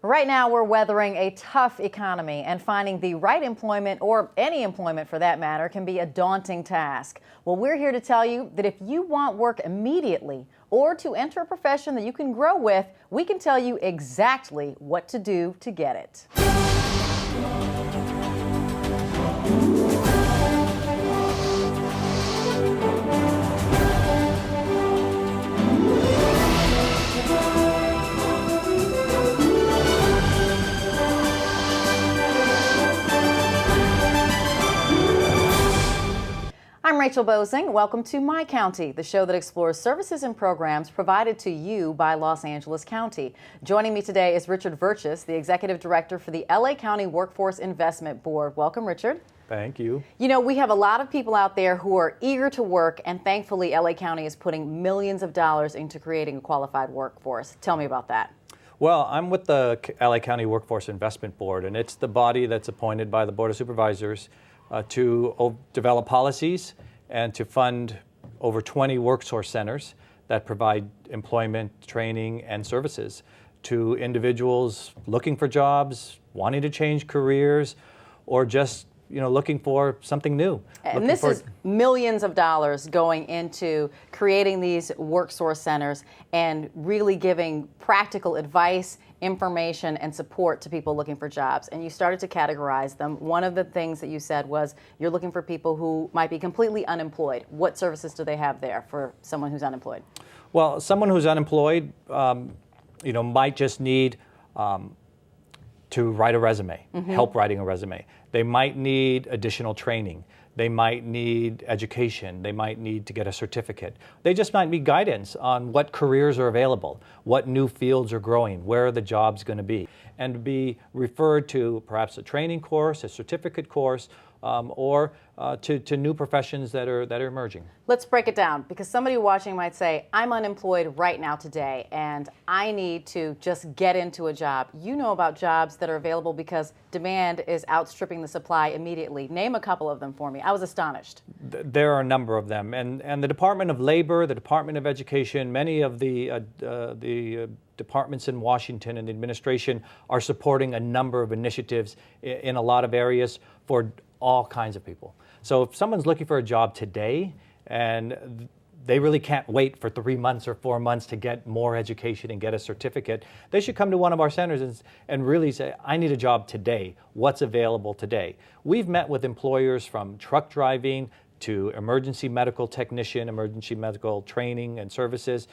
Right now, we're weathering a tough economy, and finding the right employment, or any employment for that matter, can be a daunting task. Well, we're here to tell you that if you want work immediately or to enter a profession that you can grow with, we can tell you exactly what to do to get it. I'm Rachel Bosing. Welcome to My County, the show that explores services and programs provided to you by Los Angeles County. Joining me today is Richard Verchis, the Executive Director for the LA County Workforce Investment Board. Welcome, Richard. Thank you. You know, we have a lot of people out there who are eager to work, and thankfully LA County is putting millions of dollars into creating a qualified workforce. Tell me about that. Well, I'm with the LA County Workforce Investment Board, and it's the body that's appointed by the Board of Supervisors to develop policies and to fund over 20 workforce centers that provide employment, training, and services to individuals looking for jobs, wanting to change careers, or just looking for something new. And this is millions of dollars going into creating these workforce centers and really giving practical advice, information, and support to people looking for jobs. And you started to categorize them. One of the things that you said was you're looking for people who might be completely unemployed. What services do they have there for someone who's unemployed? Well, someone who's unemployed, might just need to write a resume, help writing a resume. They might need additional training. They might need education. They might need to get a certificate. They just might need guidance on what careers are available, what new fields are growing, where are the jobs going to be, and be referred to perhaps a training course, a certificate course, or to new professions that are emerging. Let's break it down, because somebody watching might say, I'm unemployed right now today and I need to just get into a job. You know about jobs that are available because demand is outstripping the supply immediately. Name a couple of them for me. I was astonished. There are a number of them, and the Department of Labor, the Department of Education, many of the departments in Washington and the administration are supporting a number of initiatives in a lot of areas for all kinds of people. So if someone's looking for a job today and they really can't wait for 3 months or 4 months to get more education and get a certificate, they should come to one of our centers and really say, I need a job today. What's available today? We've met with employers from truck driving to emergency medical technician, emergency medical training and services,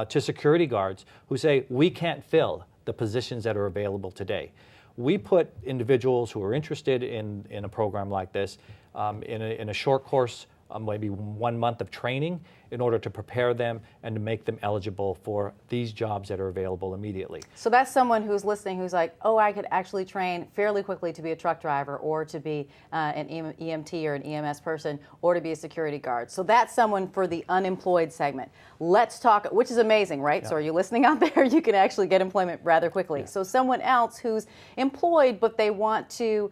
to security guards who say, we can't fill the positions that are available today. We put individuals who are interested in a program like this in a short course, maybe 1 month of training, in order to prepare them and to make them eligible for these jobs that are available immediately. So that's someone who's listening who's like, oh, I could actually train fairly quickly to be a truck driver, or to be an EMT or an EMS person, or to be a security guard. So that's someone for the unemployed segment. Let's talk, which is amazing, right? Yeah. So are you listening out there? You can actually get employment rather quickly. Yeah. So someone else who's employed, but they want to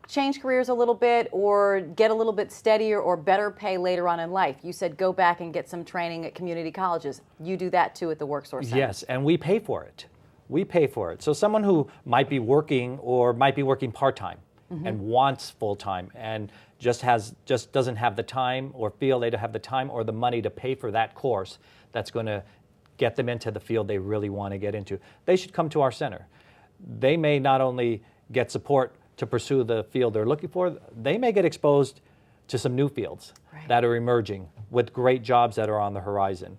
change careers a little bit, or get a little bit steadier or better pay later on in life. You said go back and get some training at community colleges. You do that too at the Workforce Center. Yes, and we pay for it. We pay for it. So someone who might be working part-time and wants full-time and just doesn't have the time, or feel they don't have the time or the money to pay for that course that's going to get them into the field they really want to get into, they should come to our center. They may not only get support to pursue the field they're looking for, they may get exposed to some new fields that are emerging with great jobs that are on the horizon.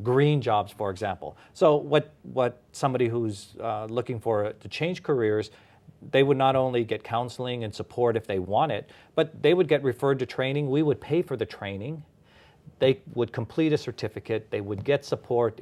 Green jobs, for example. So what somebody who's looking to change careers, they would not only get counseling and support if they want it, but they would get referred to training. We would pay for the training. They would complete a certificate. They would get support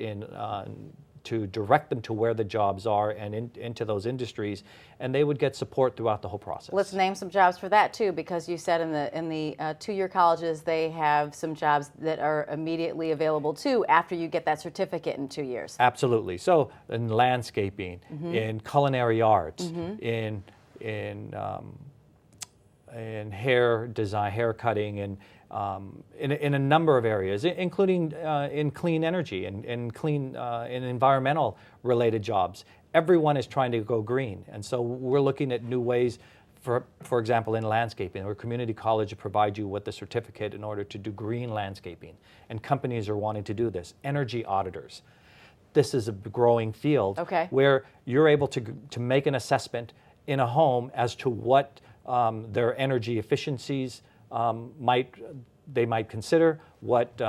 to direct them to where the jobs are and into those industries, and they would get support throughout the whole process. Let's name some jobs for that too, because you said in the two-year colleges they have some jobs that are immediately available too after you get that certificate in 2 years. Absolutely. So in landscaping, in culinary arts, in hair design, hair cutting, and in a number of areas, including in clean energy and in environmental related jobs. everyone is trying to go green. And so we're looking at new ways, for example, in landscaping, where community college provides you with the certificate in order to do green landscaping. And companies are wanting to do this. Energy auditors. This is a growing field where you're able to make an assessment in a home as to what their energy efficiencies they might consider, what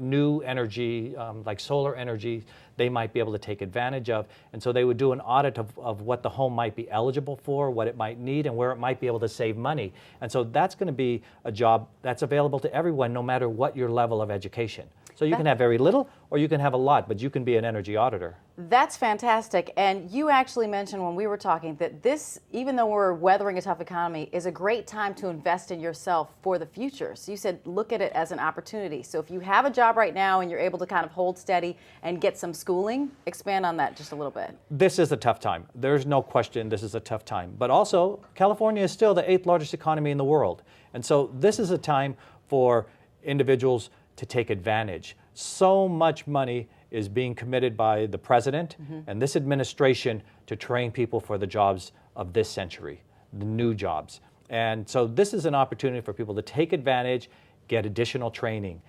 new energy like solar energy they might be able to take advantage of. And so they would do an audit of what the home might be eligible for, what it might need, and where it might be able to save money. And so that's going to be a job that's available to everyone, no matter what your level of education. So you can have very little or you can have a lot, but you can be an energy auditor. That's fantastic. And you actually mentioned when we were talking that this, even though we're weathering a tough economy, is a great time to invest in yourself for the future. So you said look at it as an opportunity. So if you have a job right now and you're able to kind of hold steady and get some schooling, expand on that just a little bit. This is a tough time. There's no question this is a tough time. But also, California is still the 8th largest economy in the world. And so this is a time for individuals to take advantage. So much money is being committed by the president and this administration to train people for the jobs of this century, the new jobs. And so this is an opportunity for people to take advantage, get additional training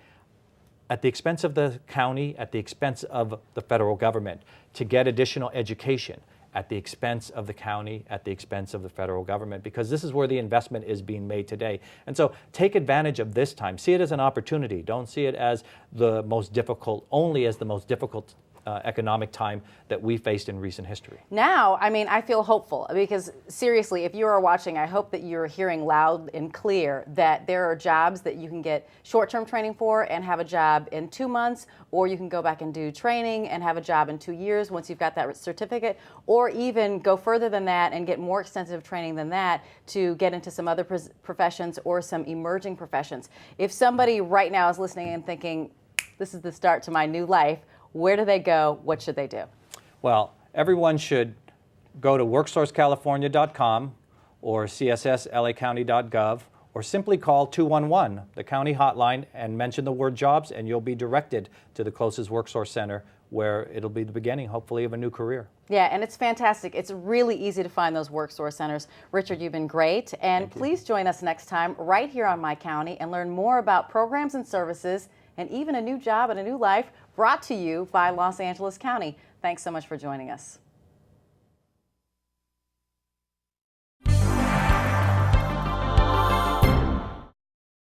at the expense of the county, at the expense of the federal government, to get additional education at the expense of the county, at the expense of the federal government, because this is where the investment is being made today. And so take advantage of this time. See it as an opportunity. Don't see it as the most difficult, only as the most difficult economic time that we faced in recent history. Now, I mean, I feel hopeful because seriously, if you are watching, I hope that you're hearing loud and clear that there are jobs that you can get short-term training for and have a job in 2 months, or you can go back and do training and have a job in 2 years once you've got that certificate, or even go further than that and get more extensive training than that to get into some other professions or some emerging professions. If somebody right now is listening and thinking, this is the start to my new life, where do they go? What should they do? Well, everyone should go to worksourcecalifornia.com or csslacounty.gov or simply call 211, the county hotline, and mention the word jobs, and you'll be directed to the closest WorkSource center where it'll be the beginning, hopefully, of a new career. Yeah, and it's fantastic. It's really easy to find those WorkSource centers. Richard, you've been great, and please join us next time right here on My County and learn more about programs and services and even a new job and a new life brought to you by Los Angeles County. Thanks so much for joining us.